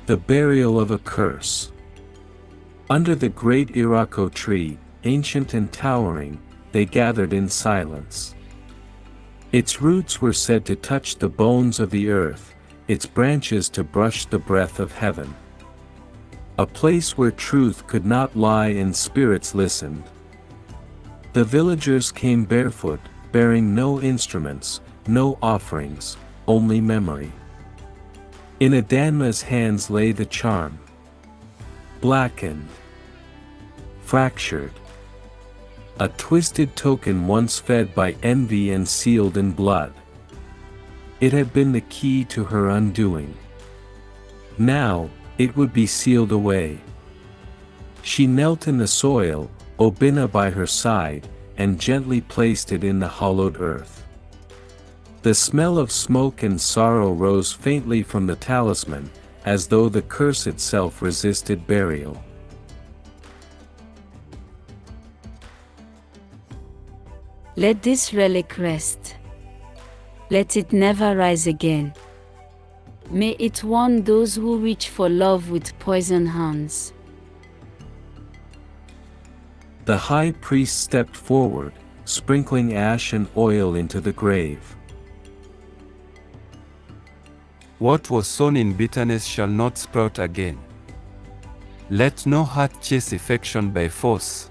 The burial of a curse. Under the great Irako tree, ancient and towering, they gathered in silence. Its roots were said to touch the bones of the earth, its branches to brush the breath of heaven. A place where truth could not lie and spirits listened. The villagers came barefoot, bearing no instruments, no offerings, only memory. In Adanma's hands lay the charm. Blackened. Fractured. A twisted token once fed by envy and sealed in blood. It had been the key to her undoing. Now, it would be sealed away. She knelt in the soil, Obina by her side, and gently placed it in the hollowed earth. The smell of smoke and sorrow rose faintly from the talisman, as though the curse itself resisted burial. Let this relic rest. Let it never rise again. May it warn those who reach for love with poison hands. The high priest stepped forward, sprinkling ash and oil into the grave. What was sown in bitterness shall not sprout again. Let no heart chase affection by force.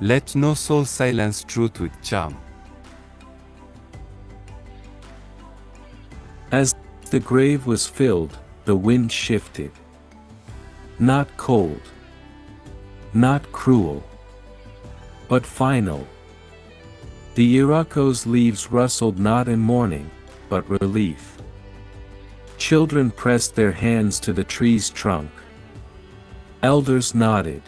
Let no soul silence truth with charm. As the grave was filled, the wind shifted. Not cold. Not cruel. But final. The Irako's leaves rustled not in mourning, but relief. Children pressed their hands to the tree's trunk. Elders nodded.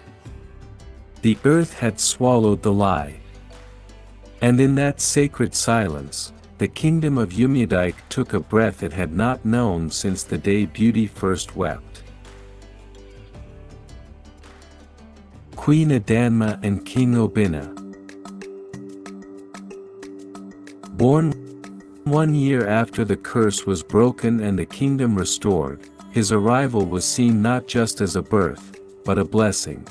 The earth had swallowed the lie. And in that sacred silence, the kingdom of Umudike took a breath it had not known since the day beauty first wept. Queen Adanma and King Obina. Born 1 year after the curse was broken and the kingdom restored, his arrival was seen not just as a birth, but a blessing.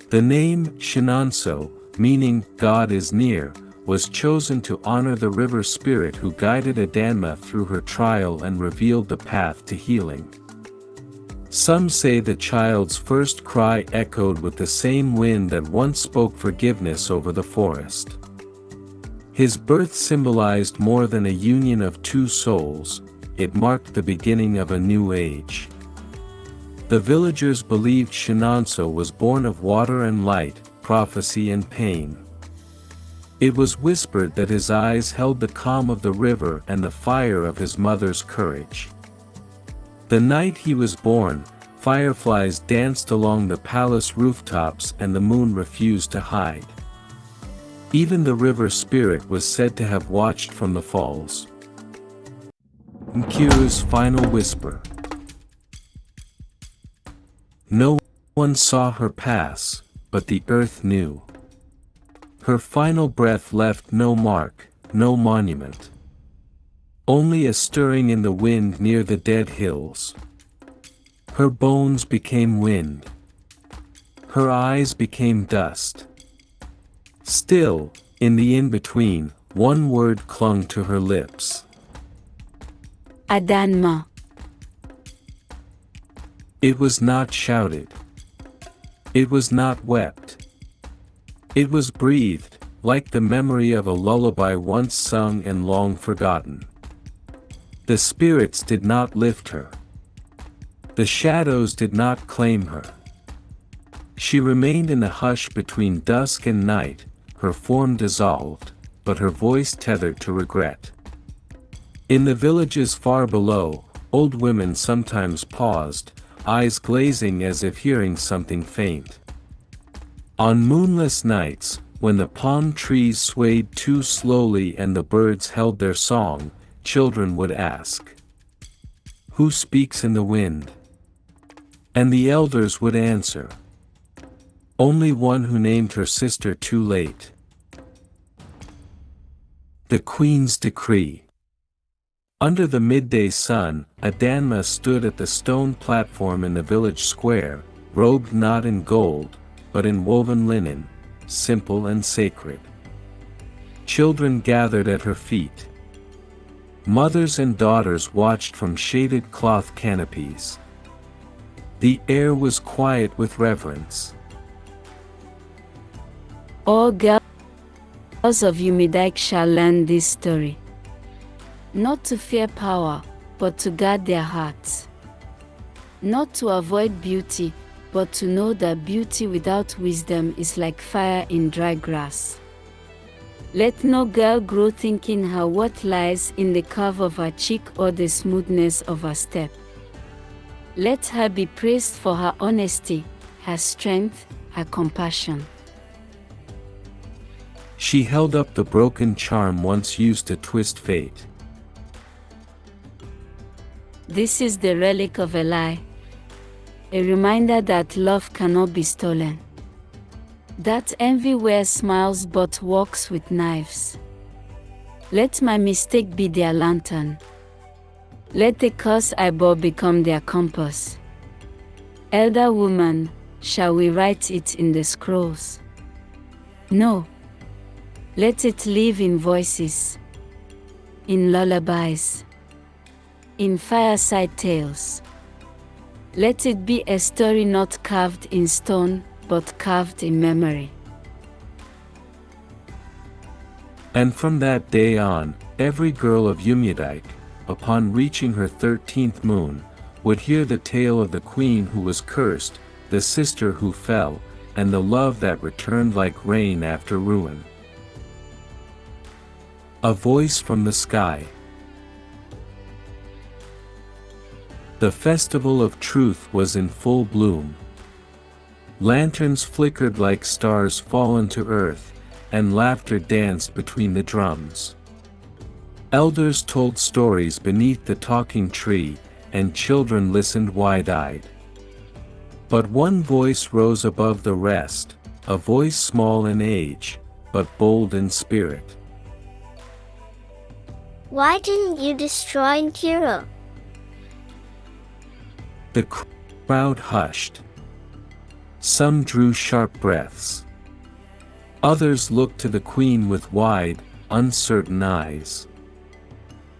The name Shinanso, meaning God is near, was chosen to honor the river spirit who guided Adanma through her trial and revealed the path to healing. Some say the child's first cry echoed with the same wind that once spoke forgiveness over the forest. His birth symbolized more than a union of two souls, it marked the beginning of a new age. The villagers believed Shinanso was born of water and light, prophecy and pain. It was whispered that his eyes held the calm of the river and the fire of his mother's courage. The night he was born, fireflies danced along the palace rooftops and the moon refused to hide. Even the river spirit was said to have watched from the falls. Nkiru's final whisper. No one saw her pass, but the earth knew. Her final breath left no mark, no monument. Only a stirring in the wind near the dead hills. Her bones became wind. Her eyes became dust. Still, in the in-between, one word clung to her lips. Adanma. It was not shouted. It was not wept. It was breathed, like the memory of a lullaby once sung and long forgotten. The spirits did not lift her. The shadows did not claim her. She remained in the hush between dusk and night, her form dissolved, but her voice tethered to regret. In the villages far below, old women sometimes paused, eyes glazing as if hearing something faint. On moonless nights, when the palm trees swayed too slowly and the birds held their song, children would ask, "Who speaks in the wind?" And the elders would answer, "Only one who named her sister too late." The Queen's Decree. Under the midday sun, Adanma stood at the stone platform in the village square, robed not in gold, but in woven linen, simple and sacred. Children gathered at her feet. Mothers and daughters watched from shaded cloth canopies. The air was quiet with reverence. All girls of Umudike shall learn this story. Not to fear power, but to guard their hearts. Not to avoid beauty, but to know that beauty without wisdom is like fire in dry grass. Let no girl grow thinking her worth lies in the curve of her cheek or the smoothness of her step. Let her be praised for her honesty, her strength, her compassion. She held up the broken charm once used to twist fate. This is the relic of a lie, a reminder that love cannot be stolen, that envy wears smiles but walks with knives. Let my mistake be their lantern. Let the curse I bore become their compass. Elder woman, shall we write it in the scrolls? No. Let it live in voices, in lullabies, in fireside tales. Let it be a story not carved in stone, but carved in memory. And from that day on, every girl of Umudike, upon reaching her 13th moon, would hear the tale of the queen who was cursed, the sister who fell, and the love that returned like rain after ruin. A voice from the sky. The festival of truth was in full bloom. Lanterns flickered like stars fallen to earth, and laughter danced between the drums. Elders told stories beneath the talking tree, and children listened wide-eyed. But one voice rose above the rest, a voice small in age, but bold in spirit. Why didn't you destroy Nkiro? The crowd hushed. Some drew sharp breaths. Others looked to the queen with wide, uncertain eyes.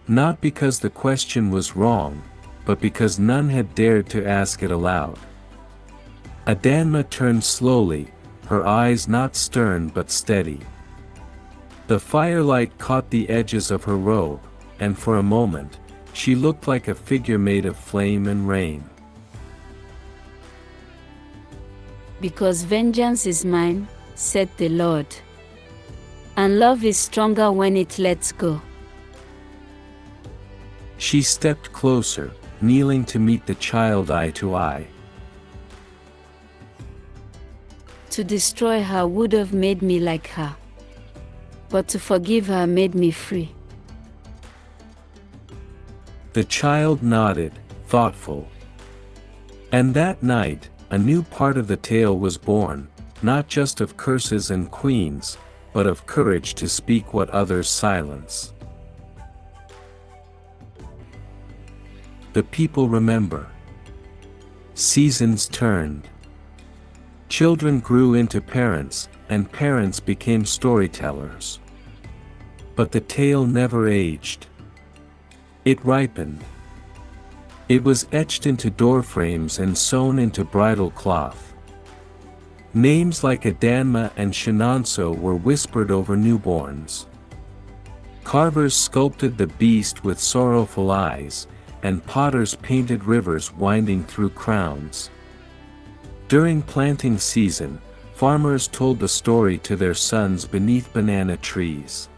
Not because the question was wrong, but because none had dared to ask it aloud. Adanma turned slowly, her eyes not stern but steady. The firelight caught the edges of her robe, and for a moment, she looked like a figure made of flame and rain. Because vengeance is mine, said the Lord. And love is stronger when it lets go. She stepped closer, kneeling to meet the child eye to eye. To destroy her would have made me like her, but to forgive her made me free. The child nodded, thoughtful. And that night, a new part of the tale was born, not just of curses and queens, but of courage to speak what others silence. The people remember. Seasons turned. Children grew into parents, and parents became storytellers. But the tale never aged. It ripened. It was etched into doorframes and sewn into bridal cloth. Names like Adanma and Shinonso were whispered over newborns. Carvers sculpted the beast with sorrowful eyes, and potters painted rivers winding through crowns. During planting season, farmers told the story to their sons beneath banana trees.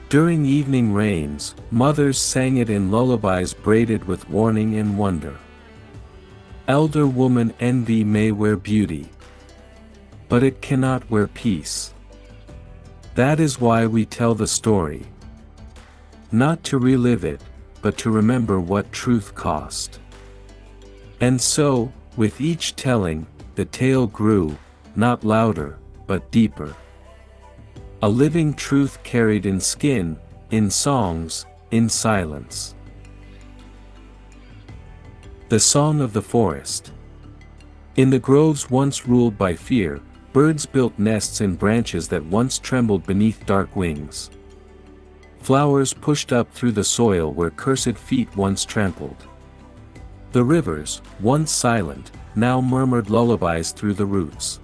During evening rains, mothers sang it in lullabies braided with warning and wonder. Elder woman envy may wear beauty, but it cannot wear peace. That is why we tell the story. Not to relive it, but to remember what truth cost. And so, with each telling, the tale grew, not louder, but deeper. A living truth carried in skin, in songs, in silence. The Song of the Forest. In the groves once ruled by fear, birds built nests in branches that once trembled beneath dark wings. Flowers pushed up through the soil where cursed feet once trampled. The rivers, once silent, now murmured lullabies through the roots.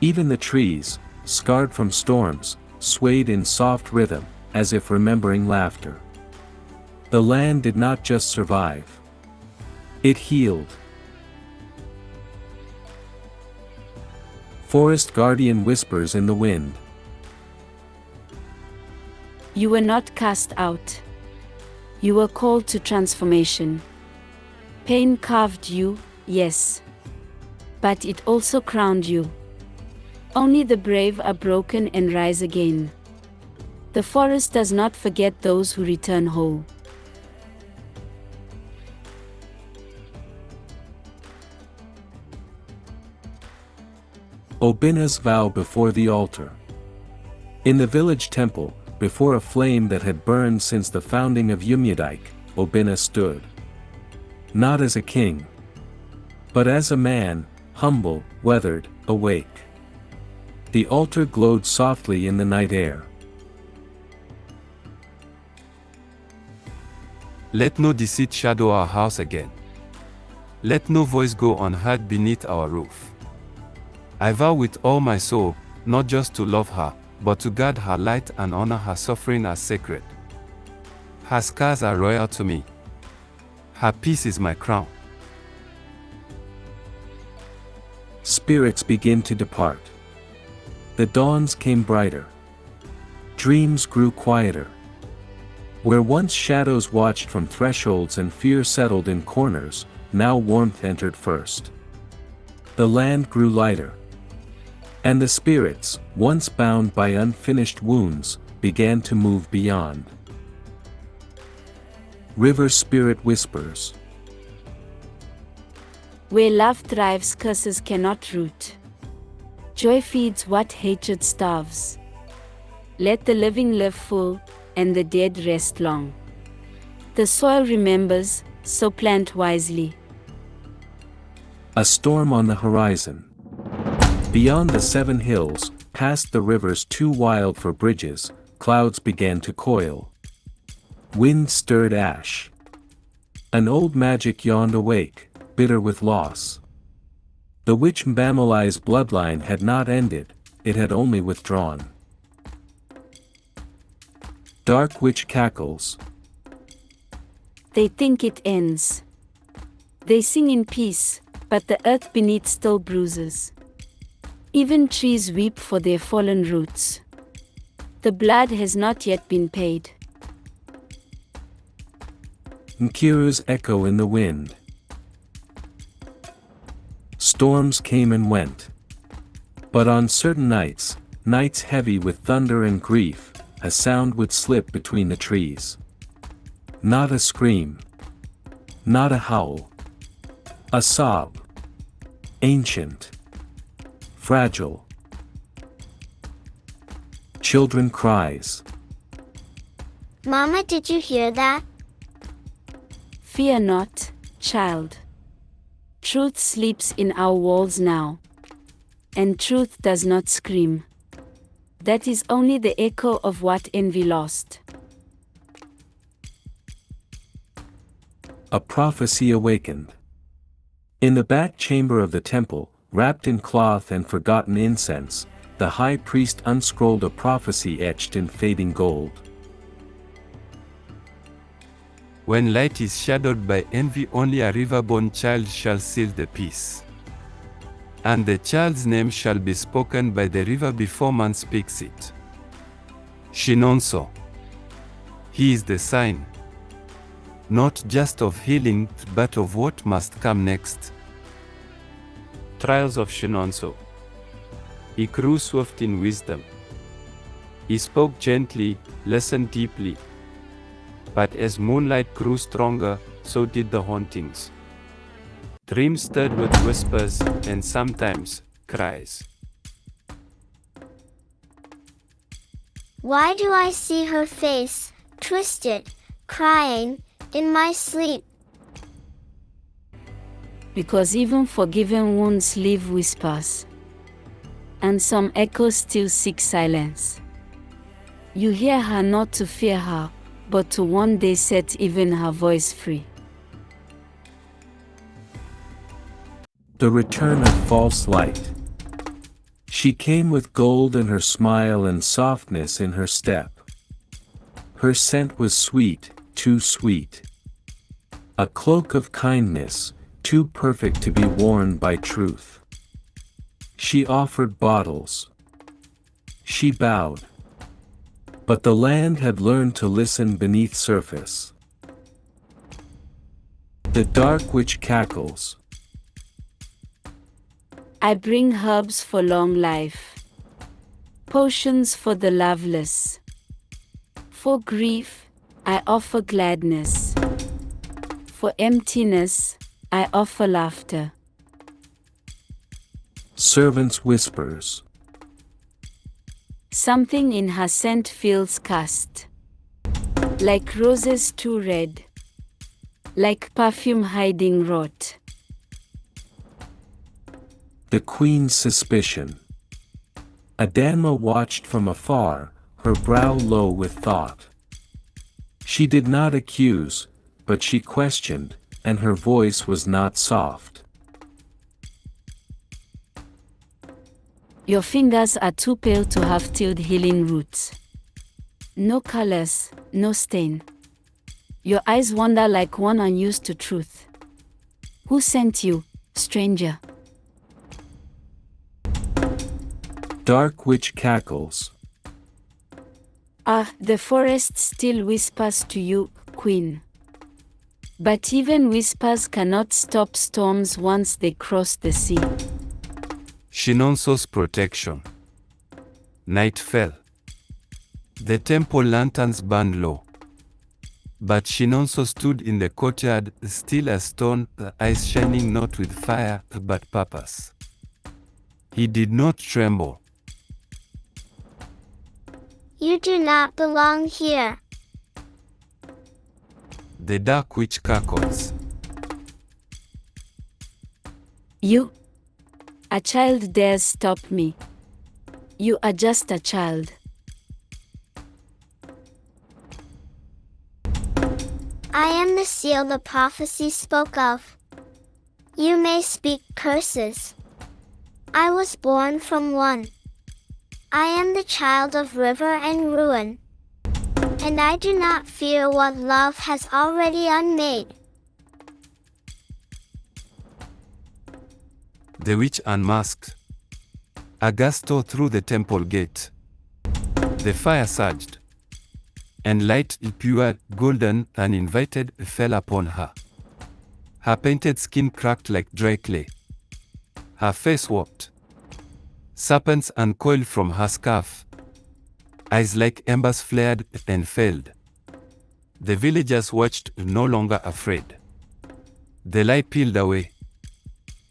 Even the trees, scarred from storms, swayed in soft rhythm, as if remembering laughter. The land did not just survive. It healed. Forest guardian whispers in the wind. You were not cast out. You were called to transformation. Pain carved you, yes. But it also crowned you. Only the brave are broken and rise again. The forest does not forget those who return whole. Obina's vow before the altar. In the village temple, before a flame that had burned since the founding of Umudike, Obina stood. Not as a king, but as a man, humble, weathered, awake. The altar glowed softly in the night air. Let no deceit shadow our house again. Let no voice go unheard beneath our roof. I vow with all my soul, not just to love her, but to guard her light and honor her suffering as sacred. Her scars are royal to me. Her peace is my crown. Spirits begin to depart. The dawns came brighter. Dreams grew quieter. Where once shadows watched from thresholds and fear settled in corners, now warmth entered first. The land grew lighter. And the spirits, once bound by unfinished wounds, began to move beyond. River Spirit whispers. Where love thrives, curses cannot root. Joy feeds what hatred starves. Let the living live full, and the dead rest long. The soil remembers, so plant wisely. A storm on the horizon. Beyond the 7 hills, past the rivers too wild for bridges, clouds began to coil. Wind stirred ash. An old magic yawned awake, bitter with loss. The witch Mbamali's bloodline had not ended, it had only withdrawn. Dark witch cackles. They think it ends. They sing in peace, but the earth beneath still bruises. Even trees weep for their fallen roots. The blood has not yet been paid. Nkiru's echo in the wind. Storms came and went. But on certain nights, nights heavy with thunder and grief, a sound would slip between the trees. Not a scream. Not a howl. A sob. Ancient. Fragile. Children cries. Mama, did you hear that? Fear not, child. Truth sleeps in our walls now. And truth does not scream. That is only the echo of what envy lost. A prophecy awakened. In the back chamber of the temple, wrapped in cloth and forgotten incense, the high priest unscrolled a prophecy etched in fading gold. When light is shadowed by envy, only a river-born child shall seal the peace. And the child's name shall be spoken by the river before man speaks it. Shinonso. He is the sign, not just of healing, but of what must come next. Trials of Shinonso. He grew swift in wisdom. He spoke gently, listened deeply. But as moonlight grew stronger, so did the hauntings. Dreams stirred with whispers, and sometimes, cries. Why do I see her face, twisted, crying, in my sleep. Because even forgiven wounds leave whispers, and some echoes still seek silence. You hear her not to fear her, but to one day set even her voice free. The return of false light. She came with gold in her smile and softness in her step. Her scent was sweet, too sweet. A cloak of kindness, too perfect to be worn by truth. She offered bottles. She bowed. But the land had learned to listen beneath surface. The dark witch cackles. I bring herbs for long life, potions for the loveless. For grief, I offer gladness. For emptiness, I offer laughter. Servants' whispers. Something in her scent feels cast, like roses too red, like perfume hiding rot. The queen's suspicion. Adama watched from afar, her brow low with thought. She did not accuse, but she questioned, and her voice was not soft. Your fingers are too pale to have tilled healing roots. No colors, no stain. Your eyes wander like one unused to truth. Who sent you, stranger? Dark witch cackles. Ah, the forest still whispers to you, queen. But even whispers cannot stop storms once they cross the sea. Shinonso's protection. Night fell. The temple lanterns burned low. But Shinonso stood in the courtyard, still as stone, the eyes shining not with fire, but purpose. He did not tremble. You do not belong here. The dark witch cackles. You, a child, dares stop me. You are just a child. I am the seal the prophecy spoke of. You may speak curses. I was born from one. I am the child of river and ruin. And I do not fear what love has already unmade. The witch unmasked. Augusto through the temple gate. The fire surged. And light, pure, golden, uninvited, fell upon her. Her painted skin cracked like dry clay. Her face warped. Serpents uncoiled from her scarf. Eyes like embers flared and failed. The villagers watched, no longer afraid. The lie peeled away,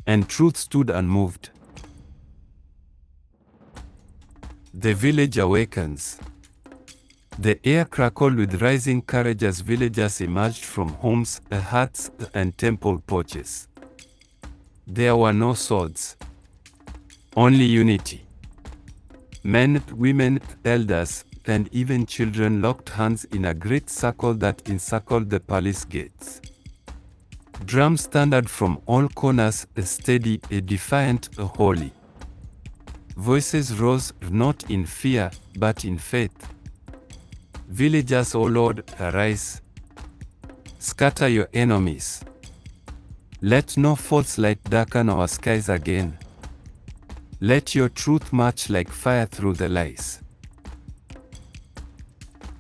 and truth stood unmoved. The village awakens. The air crackled with rising courage as villagers emerged from homes, huts, and temple porches. There were no swords, only unity. Men, women, elders, and even children locked hands in a great circle that encircled the palace gates. Drums thundered from all corners, steady, defiant, holy. Voices rose not in fear, but in faith. Villagers, O Lord, arise. Scatter your enemies. Let no false light darken our skies again. Let your truth march like fire through the lies.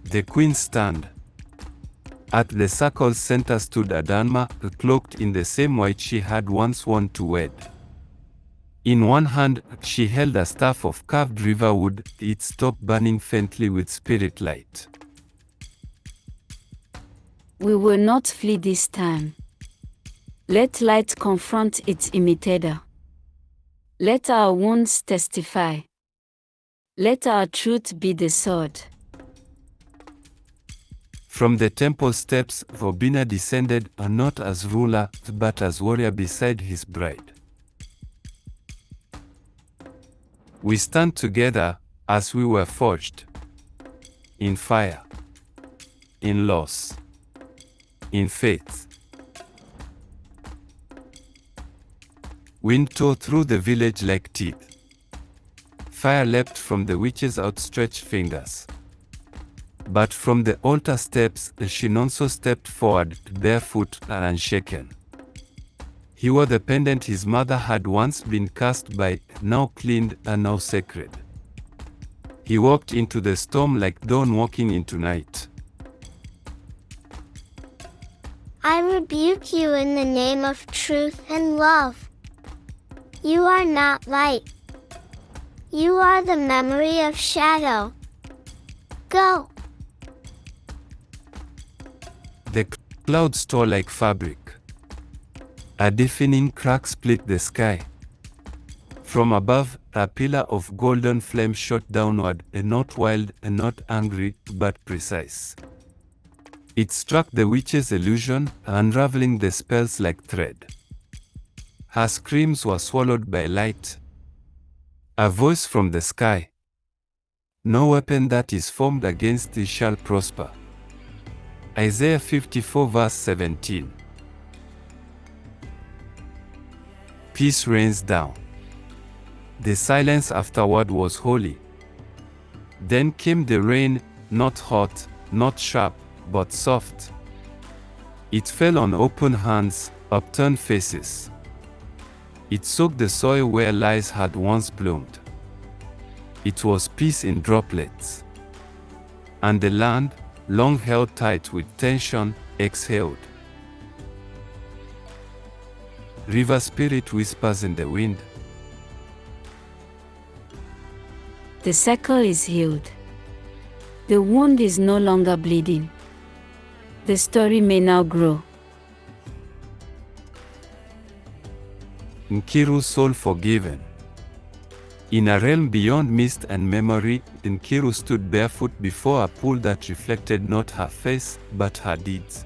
The queen stand. At the circle's center stood Adama, cloaked in the same white she had once worn to wed. In one hand, she held a staff of carved river wood, its top burning faintly with spirit light. We will not flee this time. Let light confront its imitator. Let our wounds testify. Let our truth be the sword. From the temple steps, Obina descended not as ruler but as warrior beside his bride. We stand together as we were forged. In fire. In loss. In faith. Wind tore through the village like teeth. Fire leapt from the witch's outstretched fingers. But from the altar steps, Shinonso stepped forward, barefoot and unshaken. He wore the pendant his mother had once been cast by, now cleaned and now sacred. He walked into the storm like dawn walking into night. I rebuke you in the name of truth and love. You are not light. You are the memory of shadow. Go. The clouds tore like fabric. A deafening crack split the sky. From above, a pillar of golden flame shot downward, not wild, not angry, but precise. It struck the witch's illusion, unraveling the spells like thread. Her screams were swallowed by light. A voice from the sky. No weapon that is formed against thee shall prosper. Isaiah 54 verse 17. Peace rains down. The silence afterward was holy. Then came the rain, not hot, not sharp, but soft. It fell on open hands, upturned faces. It soaked the soil where lies had once bloomed. It was peace in droplets. And the land, long held tight with tension, exhaled. River spirit whispers in the wind. The circle is healed. The wound is no longer bleeding. The story may now grow. Nkiru's soul forgiven. In a realm beyond mist and memory, Nkiru stood barefoot before a pool that reflected not her face, but her deeds.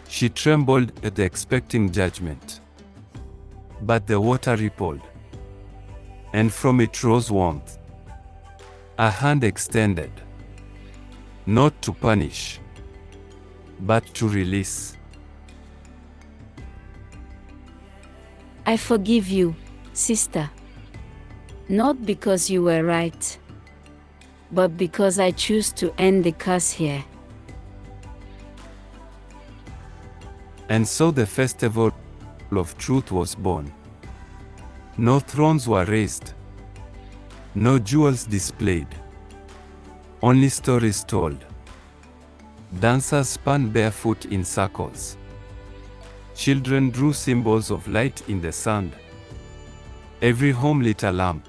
She trembled at the expecting judgment. But the water rippled. And from it rose warmth. A hand extended. Not to punish, but to release. I forgive you, sister. Not because you were right, but because I choose to end the curse here. And so the festival of truth was born. No thrones were raised. No jewels displayed. Only stories told. Dancers spun barefoot in circles. Children drew symbols of light in the sand. Every home lit a lamp.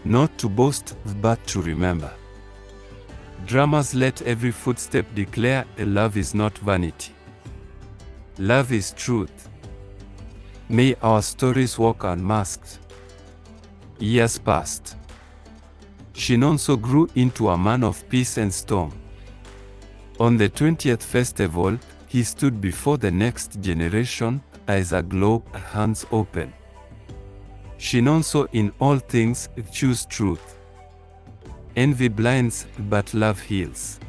Not to boast, but to remember. Drummers let every footstep declare love is not vanity. Love is truth. May our stories walk unmasked. Years passed. Shinonso grew into a man of peace and storm. On the 20th festival, he stood before the next generation, eyes aglow, hands open. Shinonso in all things choose truth. Envy blinds, but love heals.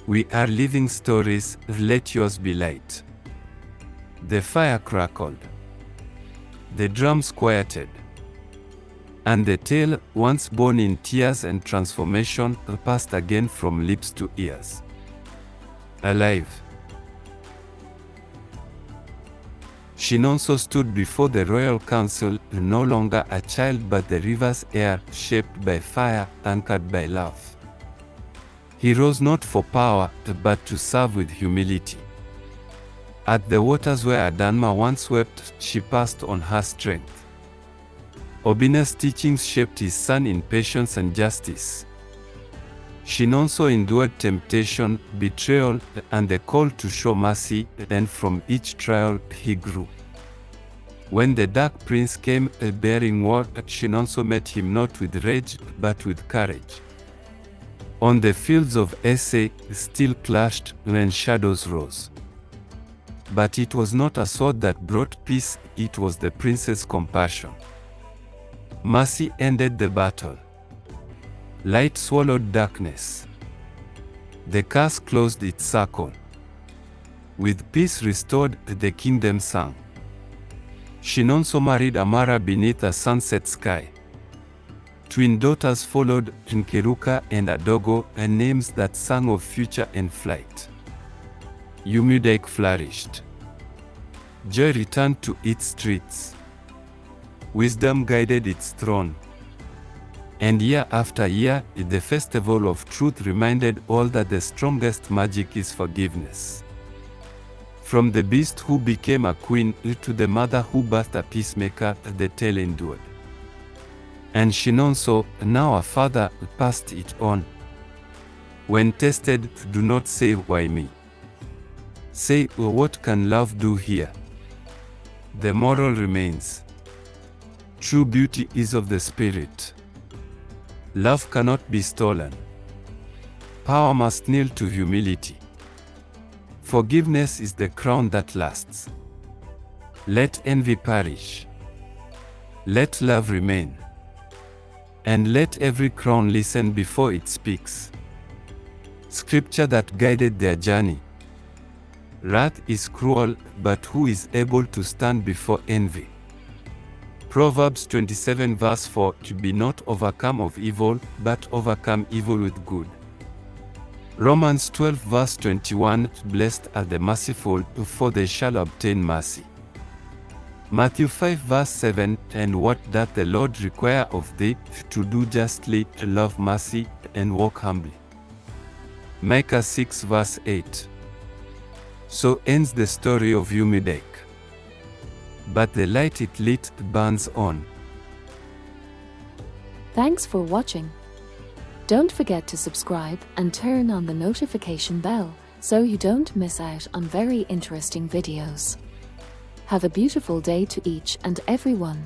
We are living stories, let yours be light. The fire crackled. The drums quieted. And the tale, once born in tears and transformation, passed again from lips to ears. Alive. Shinonso stood before the royal council, no longer a child but the river's heir, shaped by fire, anchored by love. He rose not for power, but to serve with humility. At the waters where Adanma once wept, she passed on her strength. Obina's teachings shaped his son in patience and justice. Shinonso endured temptation, betrayal, and the call to show mercy, and from each trial he grew. When the Dark Prince came bearing word, Shinonso met him not with rage, but with courage. On the fields of Esse steel clashed when shadows rose. But it was not a sword that brought peace, it was the prince's compassion. Mercy ended the battle. Light swallowed darkness. The curse closed its circle. With peace restored, the kingdom sang. Shinonso married Amara beneath a sunset sky. Twin daughters followed, Nkeruka and Adogo, and names that sang of future and flight. Umudike flourished. Joy returned to its streets. Wisdom guided its throne. And year after year, the festival of truth reminded all that the strongest magic is forgiveness. From the beast who became a queen to the mother who birthed a peacemaker, the tale endured. And Shinonso, now a father, passed it on. When tested, do not say why me. Say, what can love do here? The moral remains. True beauty is of the spirit. Love cannot be stolen. Power must kneel to humility. Forgiveness is the crown that lasts. Let envy perish. Let love remain. And let every crown listen before it speaks. Scripture that guided their journey. Wrath is cruel, but who is able to stand before envy? Proverbs 27 verse 4, to be not overcome of evil, but overcome evil with good. Romans 12 verse 21, blessed are the merciful, for they shall obtain mercy. Matthew 5 verse 7, and what doth the Lord require of thee? To do justly, to love mercy, and walk humbly. Micah 6 verse 8. So ends the story of Umudike. But the light it lit burns on. Thanks for watching. Don't forget to subscribe and turn on the notification bell so you don't miss out on very interesting videos. Have a beautiful day to each and everyone.